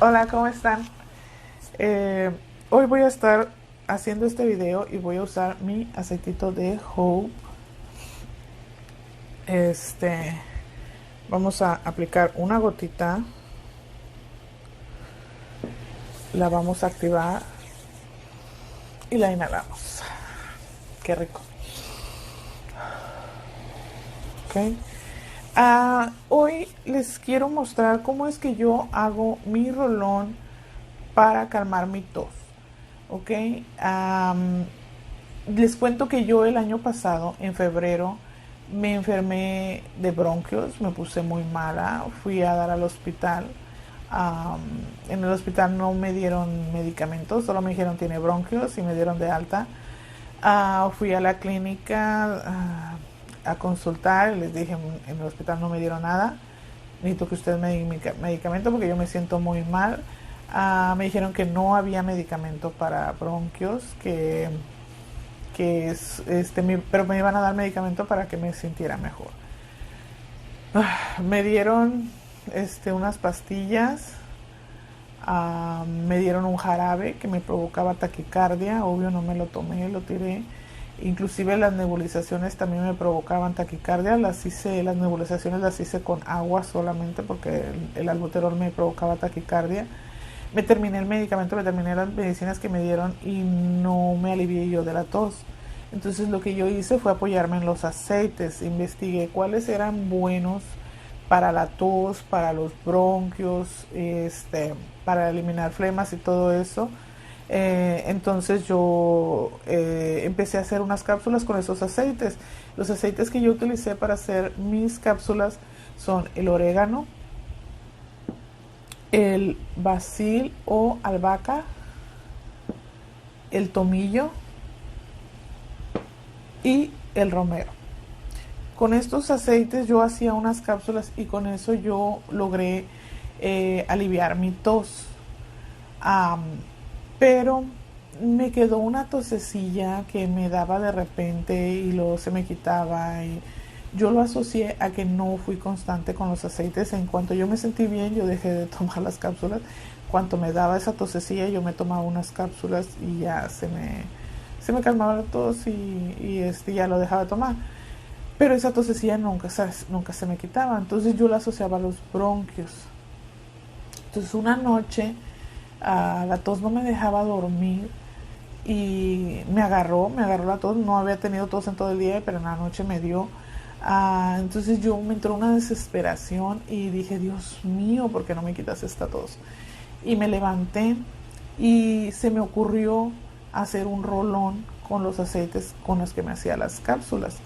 Hola, ¿cómo están? Eh, Hoy voy a estar haciendo este video y voy a usar mi aceitito de Hope. Este, Vamos a aplicar una gotita, la vamos a activar y la inhalamos. Qué rico. ¿Ok? Hoy les quiero mostrar cómo es que yo hago mi rolón para calmar mi tos. ¿Ok? Les cuento que yo el año pasado, en febrero, me enfermé de bronquios, me puse muy mala, fui a dar al hospital. Um, en el hospital no me dieron medicamentos, solo me dijeron tiene bronquios y me dieron de alta. Fui a la clínica a consultar y les dije en el hospital no me dieron nada, necesito que ustedes me den medicamento porque yo me siento muy mal. Me dijeron que no había medicamento para bronquios, pero me iban a dar medicamento para que me sintiera mejor. Me dieron unas pastillas, me dieron un jarabe que me provocaba taquicardia, obvio no me lo tomé, lo tiré. Inclusive las nebulizaciones también me provocaban taquicardia, las nebulizaciones las hice con agua solamente porque el albuterol me provocaba taquicardia. Me terminé el medicamento, me terminé las medicinas que me dieron y no me alivié yo de la tos. Entonces lo que yo hice fue apoyarme en los aceites, investigué cuáles eran buenos para la tos, para los bronquios, para eliminar flemas y todo eso. Entonces yo empecé a hacer unas cápsulas con esos aceites. Los aceites que yo utilicé para hacer mis cápsulas son el orégano, el basil o albahaca, el tomillo y el romero. Con estos aceites yo hacía unas cápsulas y con eso yo logré aliviar mi tos. Pero me quedó una tosecilla que me daba de repente y luego se me quitaba y yo lo asocié a que no fui constante con los aceites. En cuanto yo me sentí bien, yo dejé de tomar las cápsulas. Cuando me daba esa tosecilla, yo me tomaba unas cápsulas y ya se me calmaba la tos y ya lo dejaba de tomar. Pero esa tosecilla nunca se me quitaba. Entonces yo la asociaba a los bronquios. Entonces una noche la tos no me dejaba dormir y me agarró la tos. No había tenido tos en todo el día, pero en la noche me dio. Entonces yo me entró una desesperación y dije, Dios mío, ¿por qué no me quitas esta tos? Y me levanté y se me ocurrió hacer un rolón con los aceites con los que me hacía las cápsulas.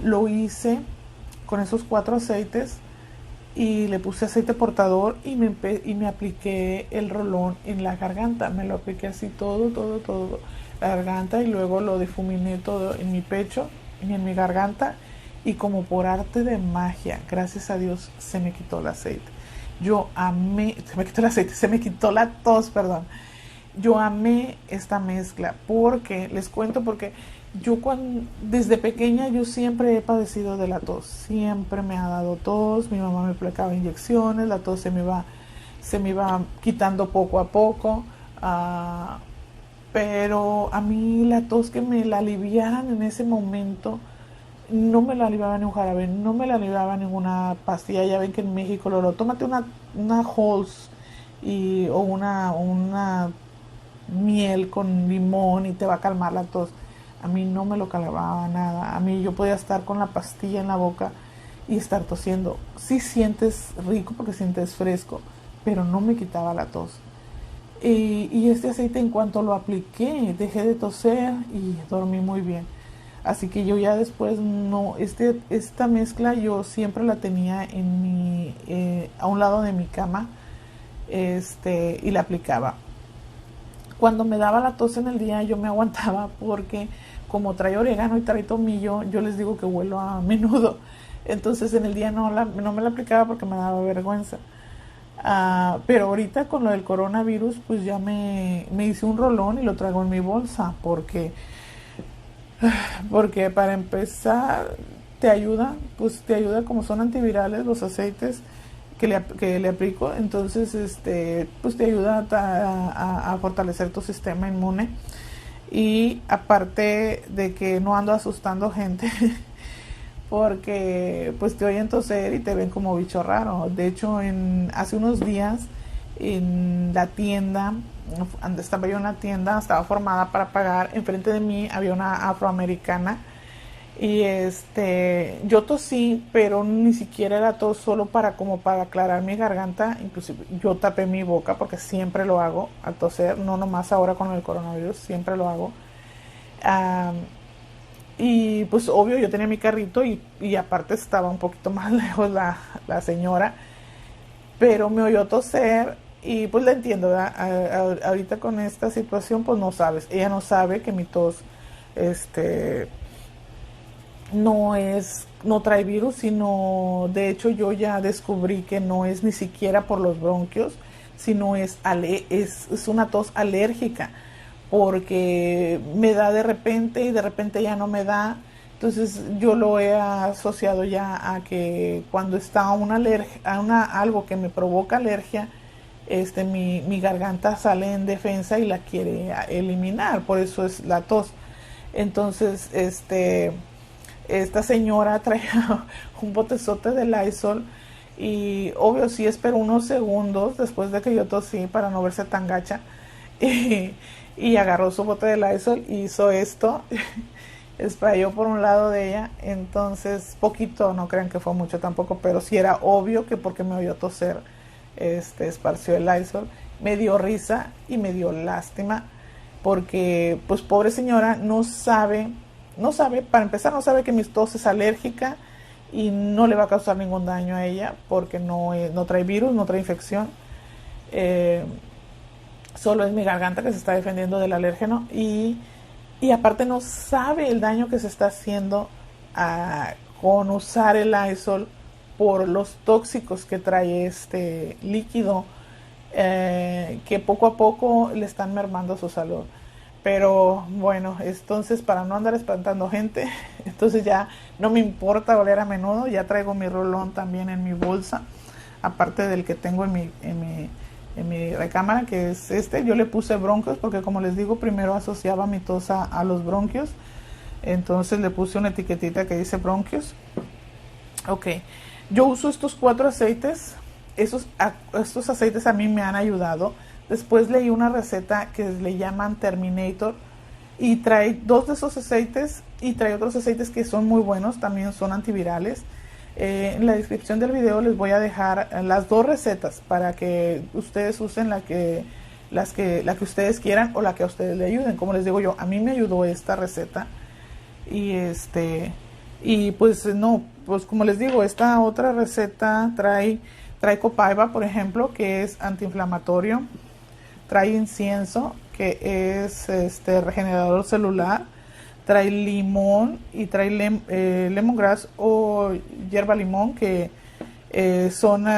Lo hice con esos 4 aceites y le puse aceite portador y me apliqué el rolón en la garganta. Me lo apliqué así todo, la garganta, y luego lo difuminé todo en mi pecho y en mi garganta, y como por arte de magia, gracias a Dios, se me quitó el aceite. Se me quitó la tos, perdón. Yo amé esta mezcla porque, les cuento, porque desde pequeña yo siempre he padecido de la tos, siempre me ha dado tos, mi mamá me aplicaba inyecciones, la tos se me iba quitando poco a poco, pero a mí la tos que me la aliviaran en ese momento, no me la aliviaba ni un jarabe, no me la aliviaba ninguna pastilla. Ya ven que en México tómate una Halls o una miel con limón y te va a calmar la tos. A mí no me lo calmaba nada. A mí yo podía estar con la pastilla en la boca y estar tosiendo. Sí sientes rico porque sientes fresco, pero no me quitaba la tos. Y este aceite, en cuanto lo apliqué, dejé de toser y dormí muy bien. Así que yo ya después esta mezcla yo siempre la tenía a un lado de mi cama, y la aplicaba. Cuando me daba la tos en el día yo me aguantaba porque como trae orégano y trae tomillo, yo les digo que huelo a menudo. Entonces en el día no me la aplicaba porque me daba vergüenza. Pero ahorita con lo del coronavirus, pues ya me hice un rolón y lo traigo en mi bolsa porque para empezar te ayuda como son antivirales los aceites, que le aplico. Entonces pues te ayuda a fortalecer tu sistema inmune. Y aparte de que no ando asustando gente porque pues te oyen toser y te ven como bicho raro. De hecho, hace unos días en la tienda, estaba yo en la tienda, estaba formada para pagar, enfrente de mí había una afroamericana y yo tosí, pero ni siquiera era tos, solo para aclarar mi garganta. Inclusive yo tapé mi boca porque siempre lo hago al toser, no nomás ahora con el coronavirus, siempre lo hago. Ah, y pues obvio yo tenía mi carrito y aparte estaba un poquito más lejos la señora, pero me oyó toser y pues la entiendo, ¿verdad? Ahorita con esta situación pues no sabes, ella no sabe que mi tos este no trae virus, sino de hecho yo ya descubrí que no es ni siquiera por los bronquios, sino es una tos alérgica, porque me da de repente y de repente ya no me da. Entonces yo lo he asociado ya a que cuando está algo que me provoca alergia, mi garganta sale en defensa y la quiere eliminar, por eso es la tos. Entonces, esta señora traía un botezote de Lysol y obvio sí esperó unos segundos después de que yo tosí para no verse tan gacha y, y agarró su bote de Lysol y hizo esto, sprayó por un lado de ella. Entonces poquito, no crean que fue mucho tampoco, pero sí era obvio que porque me oyó toser esparció el Lysol. Me dio risa y me dio lástima porque pues pobre señora no sabe, para empezar no sabe que mi tos es alérgica y no le va a causar ningún daño a ella porque no trae virus, no trae infección. Solo es mi garganta que se está defendiendo del alérgeno y aparte no sabe el daño que se está haciendo con usar el Lysol por los tóxicos que trae este líquido, que poco a poco le están mermando su salud. Pero bueno, entonces para no andar espantando gente, entonces ya no me importa oler a menudo, ya traigo mi rolón también en mi bolsa, aparte del que tengo en mi recámara, que es yo le puse bronquios porque como les digo, primero asociaba mi tos a los bronquios, entonces le puse una etiquetita que dice bronquios. Ok, yo uso estos 4 aceites, estos aceites a mí me han ayudado. Después leí una receta que le llaman Terminator y trae 2 de esos aceites y trae otros aceites que son muy buenos, también son antivirales. En la descripción del video les voy a dejar las 2 recetas para que ustedes usen la que ustedes quieran o la que a ustedes le ayuden. Como les digo yo, a mí me ayudó esta receta y pues no, pues como les digo, esta otra receta trae copaiba, por ejemplo, que es antiinflamatorio. Trae incienso, que es regenerador celular. Trae limón y trae lemongrass o hierba limón, que son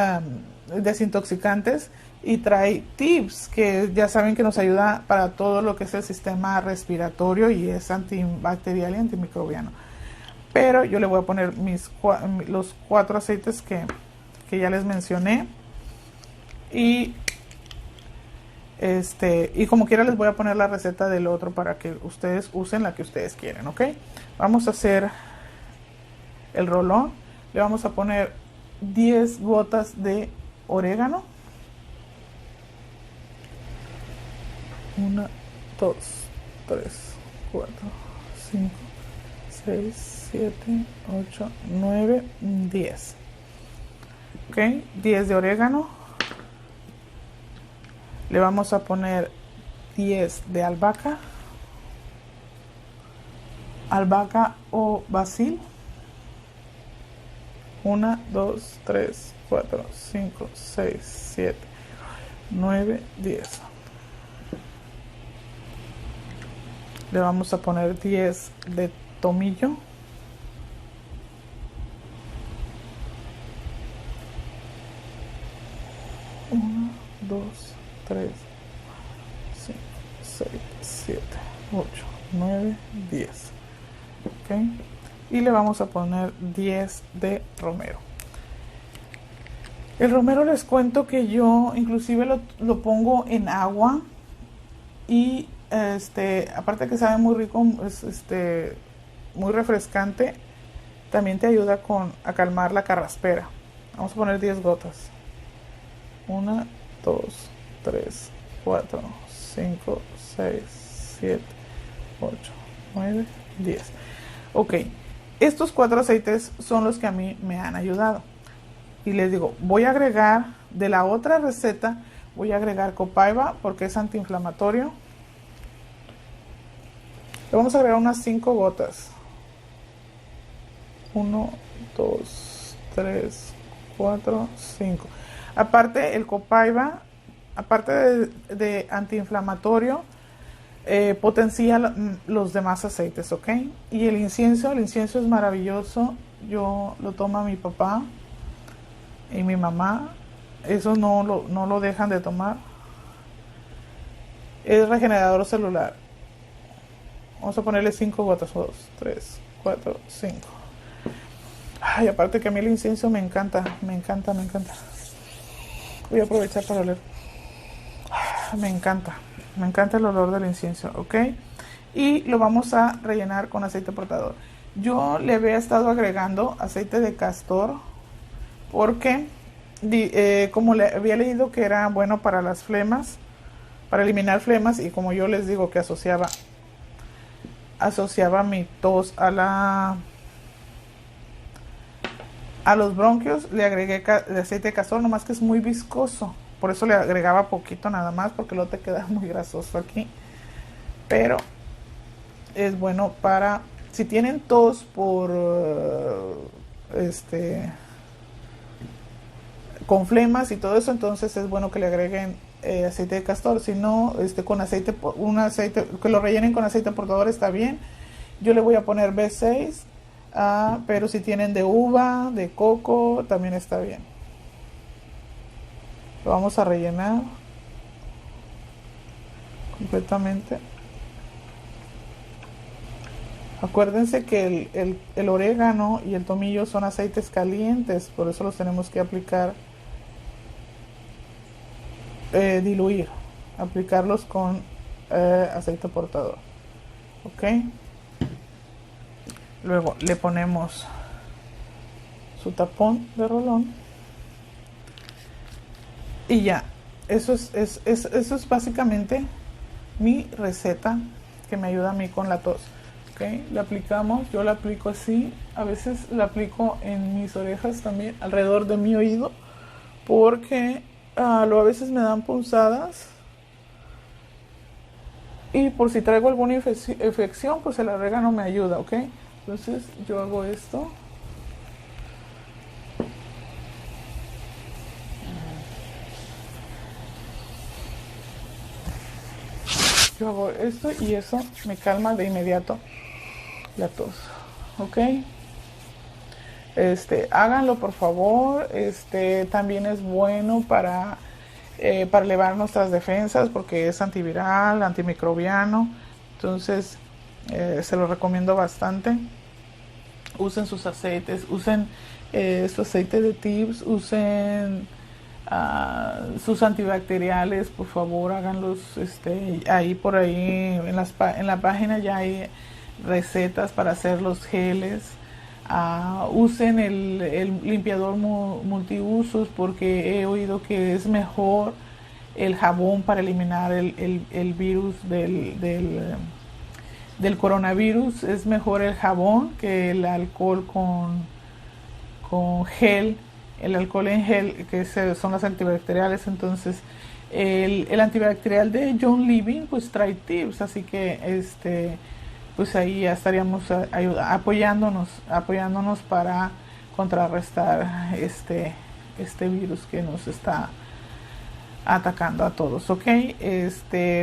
desintoxicantes. Y trae tips, que ya saben que nos ayuda para todo lo que es el sistema respiratorio y es antibacterial y antimicrobiano. Pero yo le voy a poner los 4 aceites que ya les mencioné. Y como quiera les voy a poner la receta del otro para que ustedes usen la que ustedes quieren, ¿ok? Vamos a hacer el rolón. Le vamos a poner 10 gotas de orégano. 1, 2, 3, 4, 5, 6, 7, 8, 9, 10. ¿Ok? 10 de orégano. Le vamos a poner 10 de albahaca o basil. 1, 2, 3, 4, 5, 6, 7, 9, 10. Le vamos a poner 10 de tomillo. 1, 2, 3, 5, 6, 7, 8, 9, 10. ¿Ok? Y le vamos a poner 10 de romero. El romero les cuento que yo inclusive lo pongo en agua y aparte que sabe muy rico, es muy refrescante, también te ayuda a calmar la carraspera. Vamos a poner 10 gotas. 1, 2, 3, 4, 5, 6, 7, 8, 9, 10. Ok, estos 4 aceites son los que a mí me han ayudado. Y les digo, voy a agregar de la otra receta, voy a agregar copaiba porque es antiinflamatorio. Le vamos a agregar unas 5 gotas. 1, 2, 3, 4, 5. Aparte el copaiba, aparte de antiinflamatorio, potencia los demás aceites, ¿ok? Y el incienso es maravilloso. Yo lo toma mi papá y mi mamá. Eso no lo dejan de tomar. Es regenerador celular. Vamos a ponerle 5 gotas. 2, 3, 4, 5. Ay, aparte que a mí el incienso me encanta. Voy a aprovechar para oler. Me encanta el olor del incienso, ¿ok? Y lo vamos a rellenar con aceite portador. Yo le había estado agregando aceite de castor porque como le había leído que era bueno para las flemas, para eliminar flemas, y como yo les digo que asociaba mi tos a los bronquios, le agregué de aceite de castor, nomás que es muy viscoso. Por eso le agregaba poquito nada más, porque luego te queda muy grasoso aquí. Pero es bueno para, si tienen tos por con flemas y todo eso, entonces es bueno que le agreguen aceite de castor. Si no, con un aceite, que lo rellenen con aceite portador está bien. Yo le voy a poner B6, pero si tienen de uva, de coco, también está bien. Lo vamos a rellenar completamente. Acuérdense que el orégano y el tomillo son aceites calientes, por eso los tenemos que aplicar, diluir, aplicarlos con aceite portador. Ok, luego le ponemos su tapón de rolón y ya. Eso es básicamente mi receta que me ayuda a mí con la tos. Okay, la aplicamos, yo la aplico así, a veces la aplico en mis orejas también, alrededor de mi oído, porque a veces me dan punzadas, y por si traigo alguna infección, pues el orégano me ayuda, ¿ok? Entonces yo hago esto. Yo hago esto y eso me calma de inmediato la tos, ¿ok? Háganlo por favor. También es bueno para elevar nuestras defensas porque es antiviral, antimicrobiano. Entonces se lo recomiendo bastante. Usen sus aceites, usen su aceite de tips, usen sus antibacteriales, por favor, háganlos. Ahí por ahí en la página ya hay recetas para hacer los geles. Usen el limpiador multiusos, porque he oído que es mejor el jabón para eliminar el virus del coronavirus. Es mejor el jabón que el alcohol con gel. El alcohol en gel, que son las antibacteriales. Entonces el antibacterial de John Living pues trae tips, así que pues ahí ya estaríamos apoyándonos para contrarrestar este virus que nos está atacando a todos, ¿ok?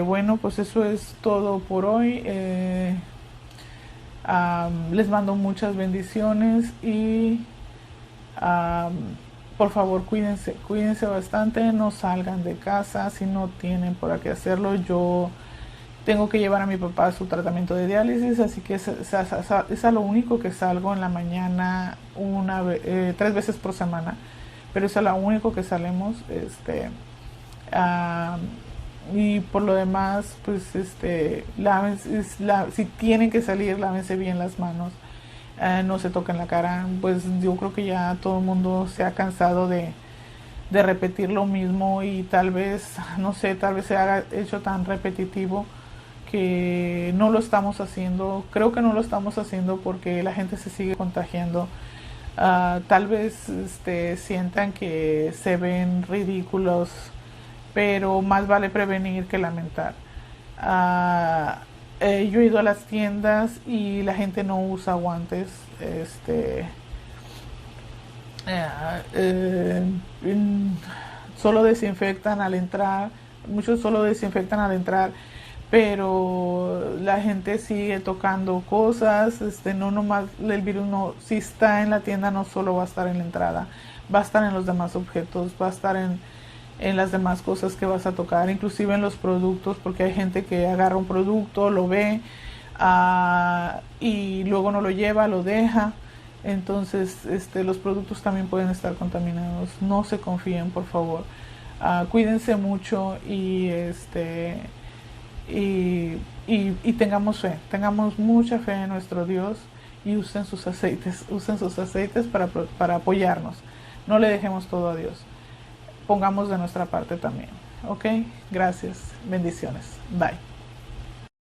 Bueno, pues eso es todo por hoy. Les mando muchas bendiciones y por favor cuídense bastante, no salgan de casa si no tienen por qué hacerlo. Yo tengo que llevar a mi papá a su tratamiento de diálisis, así que es a lo único que salgo en la mañana 3 veces por semana, pero eso es lo único que salemos, ah, y por lo demás, pues, si tienen que salir, lávense bien las manos, no se toquen la cara. Pues yo creo que ya todo el mundo se ha cansado de repetir lo mismo, y tal vez, no sé, tal vez se haga hecho tan repetitivo que no lo estamos haciendo. Creo que no lo estamos haciendo porque la gente se sigue contagiando. Tal vez sientan que se ven ridículos, pero más vale prevenir que lamentar. Ah, yo he ido a las tiendas y la gente no usa guantes. Eh, eh, Solo desinfectan al entrar, muchos solo desinfectan al entrar, pero la gente sigue tocando cosas. No nomás el virus, no, si está en la tienda, no solo va a estar en la entrada, va a estar en los demás objetos, va a estar en las demás cosas que vas a tocar, inclusive en los productos, porque hay gente que agarra un producto, lo ve, y luego no lo lleva, lo deja. Entonces, los productos también pueden estar contaminados. No se confíen, por favor. Cuídense mucho, y tengamos mucha fe en nuestro Dios, y usen sus aceites para apoyarnos. No le dejemos todo a Dios. Pongamos de nuestra parte también. ¿Ok? Gracias. Bendiciones. Bye.